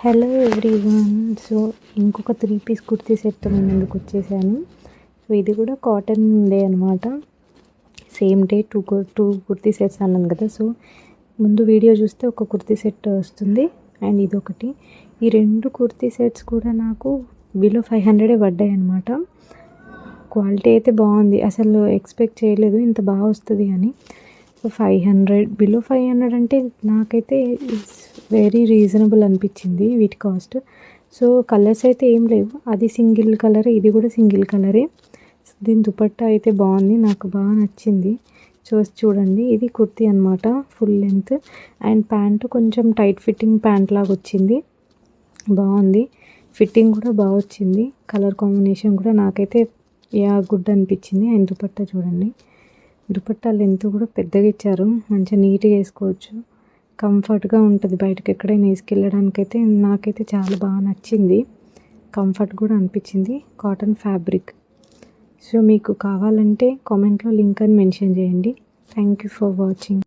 Hello everyone. So ఇంకొక 3 piece kurti సెట్తో నేను ముందుకు వచ్చేసాను. సో ఇది కూడా కాటన్ ఉండే అనమాట. Same day two kurti sets అన్నాను కదా. సో ముందు వీడియో చూస్తే ఒక కుర్తీ సెట్ వస్తుంది అండ్ ఇదొకటి. ఈ 2 కుర్తీ సెట్స్ కూడా నాకు బిలో 500 పడ్డాయి అనమాట. క్వాలిటీ అయితే బాగుంది, అసలు ఎక్స్పెక్ట్ చేయలేదు ఇంత బాగా వస్తుంది అని. సో 500 బిలో 500 అంటే నాకైతే వెరీ రీజనబుల్ అనిపించింది వీటి కాస్ట్. సో కలర్స్ అయితే ఏం లేవు, అది సింగిల్ కలర్, ఇది కూడా సింగిల్ కలరే. దీని దుపట్టా అయితే బాగుంది, నాకు బాగా నచ్చింది. చూడండి, ఇది కుర్తీ అనమాట, ఫుల్ లెంత్. అండ్ ప్యాంటు కొంచెం టైట్ ఫిట్టింగ్ ప్యాంట్ లాగా వచ్చింది, బాగుంది. ఫిట్టింగ్ కూడా బాగా వచ్చింది, కలర్ కాంబినేషన్ కూడా నాకైతే గుడ్ అనిపించింది. అండ్ దుపట్టా చూడండి, దుపట్టా లెంత్ కూడా పెద్దగా ఇచ్చారు, మంచిగా నీట్గా వేసుకోవచ్చు, కంఫర్ట్గా ఉంటుంది. బయటకు ఎక్కడైనా వేసుకెళ్ళడానికైతే నాకైతే చాలా బాగా నచ్చింది, కంఫర్ట్ కూడా అనిపించింది. Cotton fabric. సో మీకు కావాలంటే కామెంట్లో లింక్ అని మెన్షన్ చేయండి. Thank you for watching.